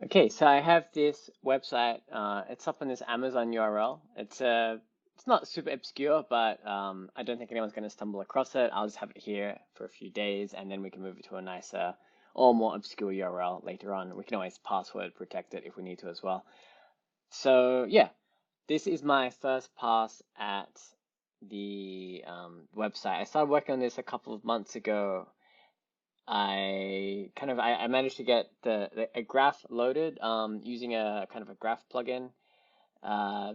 Okay, so I have this website. It's up on this Amazon URL. It's not super obscure, but I don't think anyone's going to stumble across it. I'll just have it here for a few days, and then we can move it to a nicer or more obscure URL later on. We can always password protect it if we need to as well. So yeah, this is my first pass at the website. I started working on this a couple of months ago. I managed to get a graph loaded using a kind of a graph plugin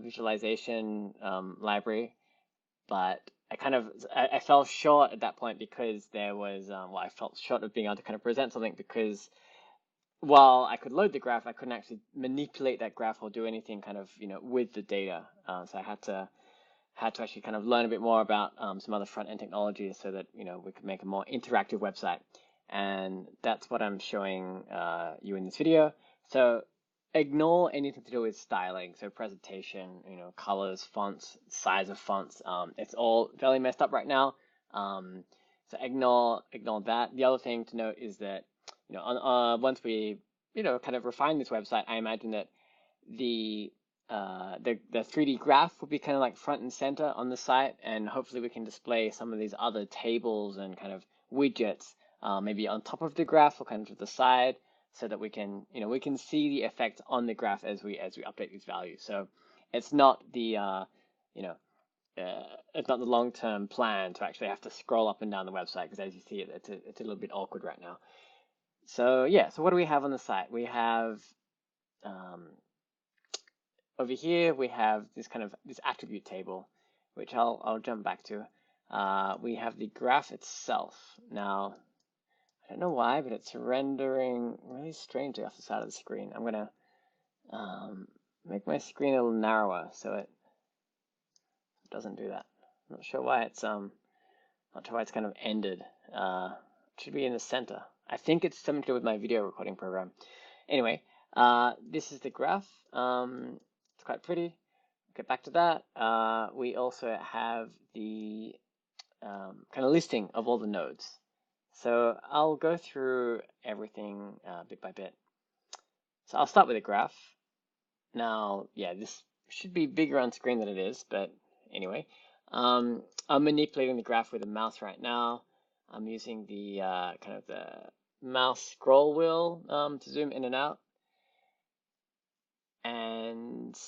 visualization library, but I fell short at that point because there was I felt short of being able to kind of present something because while I could load the graph, I couldn't actually manipulate that graph or do anything kind of with the data. So I had to actually kind of learn a bit more about some other front end technologies so that we could make a more interactive website. And that's what I'm showing you in this video. So ignore anything to do with styling, so presentation, colors, fonts, size of fonts. It's all fairly messed up right now. So ignore that. The other thing to note is that once we kind of refine this website, I imagine that the the 3D graph will be kind of like front and center on the site, and hopefully we can display some of these other tables and kind of widgets, maybe on top of the graph or kind of to the side, so that we can see the effect on the graph as we update these values. So it's not the you know it's not the long-term plan to actually have to scroll up and down the website because as you see it's a little bit awkward right now. So yeah, so what do we have on the site? We have um, over here we have this attribute table, which I'll jump back to. We have the graph itself. Now, I don't know why, but it's rendering really strangely off the side of the screen. I'm gonna make my screen a little narrower so it doesn't do that. I'm not sure why it's kind of ended. It should be in the center. I think it's something to do with my video recording program. Anyway, this is the graph. It's quite pretty. Get back to that. We also have the kind of listing of all the nodes. So I'll go through everything bit by bit. So I'll start with a graph. Now, yeah, this should be bigger on screen than it is, but anyway. I'm manipulating the graph with a mouse right now. I'm using the kind of the mouse scroll wheel to zoom in and out. And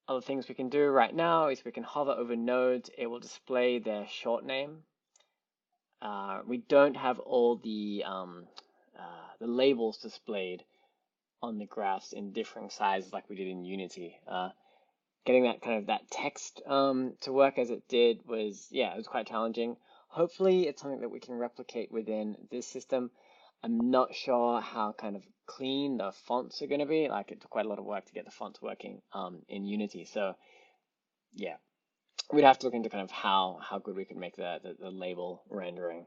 other things we can do right now is we can hover over nodes. It will display their short name. We don't have all the labels displayed on the graphs in differing sizes like we did in Unity. Getting that text to work as it did it was quite challenging. Hopefully it's something that we can replicate within this system. I'm not sure how kind of clean the fonts are going to be. Like it took quite a lot of work to get the fonts working in Unity. So yeah, we'd have to look into kind of how good we could make the label rendering.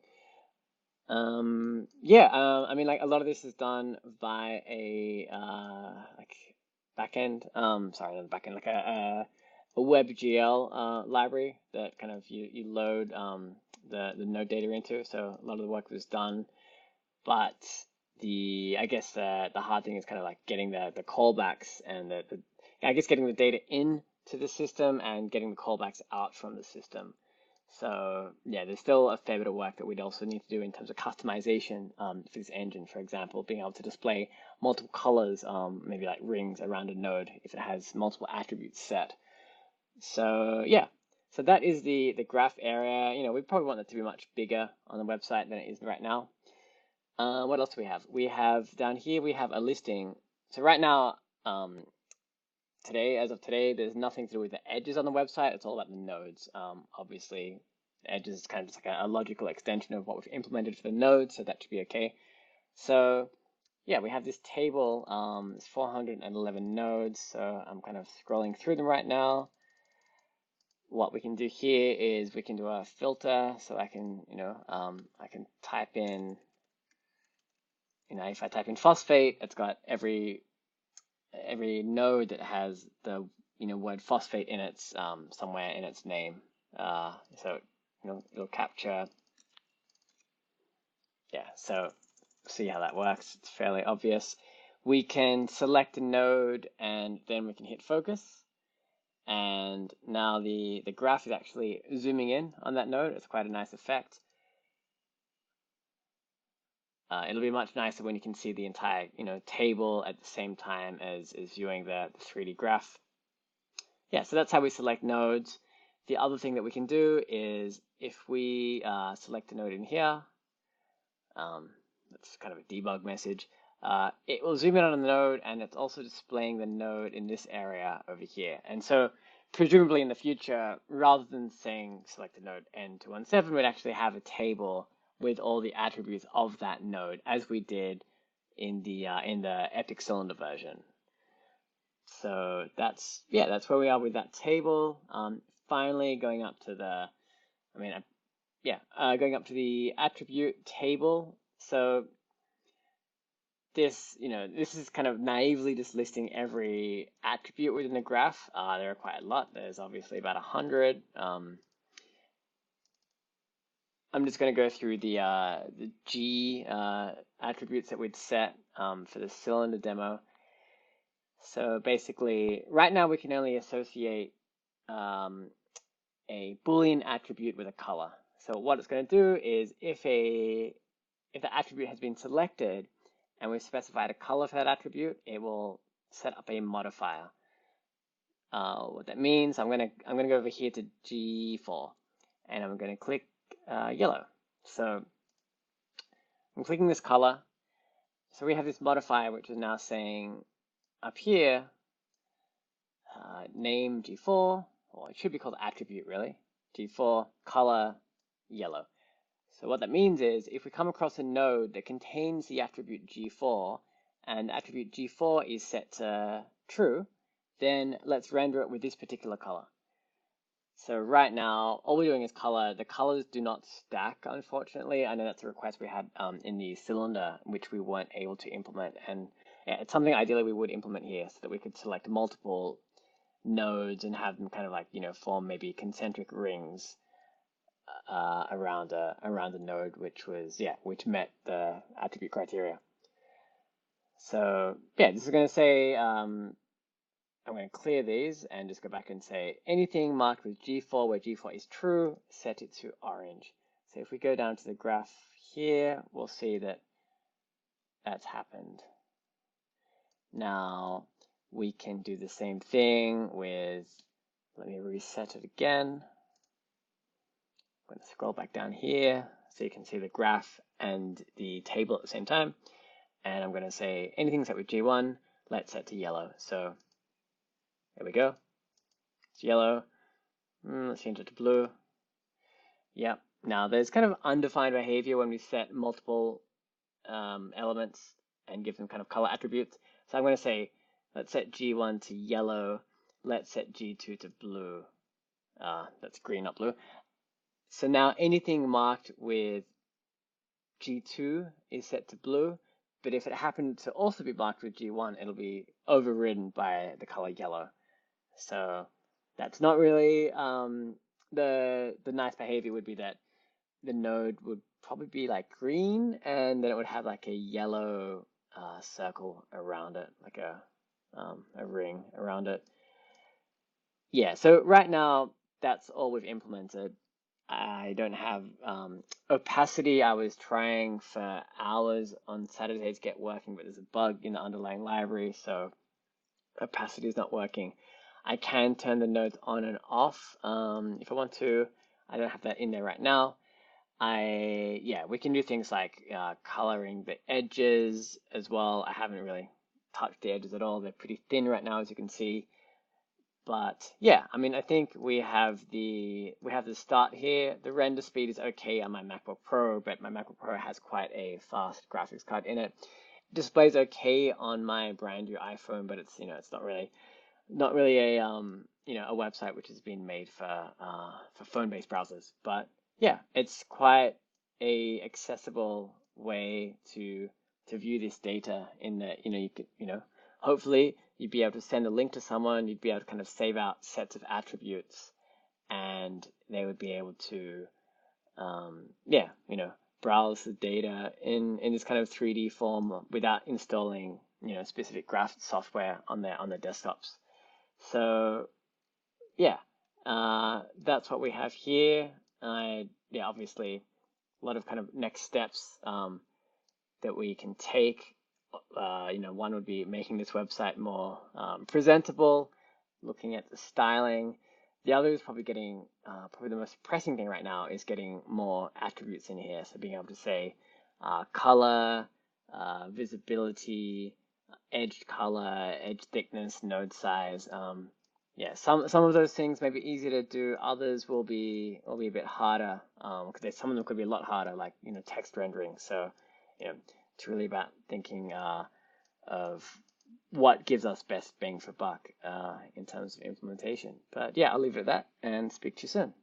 I mean, like a lot of this is done by a like backend. Sorry, not the backend, like a WebGL library that kind of you load the node data into. So a lot of the work was done, but I guess the hard thing is kind of like getting the callbacks and I guess getting the data in to the system and getting the callbacks out from the system. So yeah, there's still a fair bit of work that we'd also need to do in terms of customization for this engine, for example, being able to display multiple colors, maybe like rings around a node if it has multiple attributes set. So yeah, so that is the graph area. We probably want it to be much bigger on the website than it is right now. What else do we have? We have down here, we have a listing. So right now, as of today, there's nothing to do with the edges on the website. It's all about the nodes. Obviously, edges is kind of just like a logical extension of what we've implemented for the nodes, so that should be okay. So yeah, we have this table. It's 411 nodes, so I'm kind of scrolling through them right now. What we can do here is we can do a filter, so I can, I can type in, if I type in phosphate, it's got every node that has the word phosphate in its somewhere in its name. So it'll capture. Yeah, so see how that works. It's fairly obvious. we can select a node and then we can hit focus. And now the graph is actually zooming in on that node. It's quite a nice effect. It'll be much nicer when you can see the entire table at the same time as viewing the 3D graph. Yeah, so that's how we select nodes. The other thing that we can do is if we select a node in here, that's kind of a debug message, it will zoom in on the node, and it's also displaying the node in this area over here. And so presumably in the future, rather than saying select the node N217, we'd actually have a table with all the attributes of that node, as we did in the Epic Cylinder version. So that's where we are with that table. Finally, going up to the, going up to the attribute table. So this is kind of naively just listing every attribute within the graph. There are quite a lot. There's obviously about 100. I'm just going to go through the G attributes that we'd set for the cylinder demo. So basically, right now we can only associate a Boolean attribute with a color. So what it's going to do is if the attribute has been selected and we've specified a color for that attribute, it will set up a modifier. What that means, I'm going to go over here to G4 and I'm going to click yellow. So I'm clicking this color. So we have this modifier which is now saying up here, name G4, or it should be called attribute really, G4, color, yellow. So what that means is if we come across a node that contains the attribute G4 and the attribute G4 is set to true, then let's render it with this particular color. So right now, all we're doing is color. The colors do not stack, unfortunately. I know that's a request we had in the cylinder, which we weren't able to implement. And yeah, it's something ideally we would implement here so that we could select multiple nodes and have them kind of like, form maybe concentric rings around a node, which met the attribute criteria. So yeah, this is going to say, I'm going to clear these and just go back and say anything marked with G4 where G4 is true, set it to orange. So if we go down to the graph here, we'll see that that's happened. Now we can do the same thing with, let me reset it again. I'm going to scroll back down here so you can see the graph and the table at the same time. And I'm going to say anything set with G1, let's set to yellow. So there we go. It's yellow. Let's change it to blue. Yep. Now there's kind of undefined behavior when we set multiple elements and give them kind of color attributes. So I'm going to say, let's set G1 to yellow. Let's set G2 to blue. That's green, not blue. So now anything marked with G2 is set to blue. But if it happened to also be marked with G1, it'll be overridden by the color yellow. So that's not really the nice behavior would be that the node would probably be like green and then it would have like a yellow circle around it, like a ring around it. Yeah, so right now that's all we've implemented. I don't have opacity. I was trying for hours on Saturday to get working, but there's a bug in the underlying library, so opacity is not working. I can turn the nodes on and off if I want to. I don't have that in there right now. We can do things like coloring the edges as well. I haven't really touched the edges at all. They're pretty thin right now, as you can see. But yeah, I mean, I think we have the start here. The render speed is okay on my MacBook Pro, but my MacBook Pro has quite a fast graphics card in it. Displays okay on my brand new iPhone, but it's it's not really a a website which has been made for phone-based browsers. But yeah, it's quite a accessible way to view this data in that you could hopefully you'd be able to send a link to someone, you'd be able to kind of save out sets of attributes, and they would be able to browse the data in this kind of 3D form without installing specific graph software on their desktops. So yeah, that's what we have here. Yeah, obviously a lot of kind of next steps that we can take. One would be making this website more presentable, looking at the styling. The other is probably getting, probably the most pressing thing right now is getting more attributes in here. So being able to say color, visibility, edge color, edge thickness, node size. Yeah, some of those things may be easier to do. Others will be a bit harder. Because some of them could be a lot harder, like text rendering. So it's really about thinking of what gives us best bang for buck in terms of implementation. But yeah, I'll leave it at that and speak to you soon.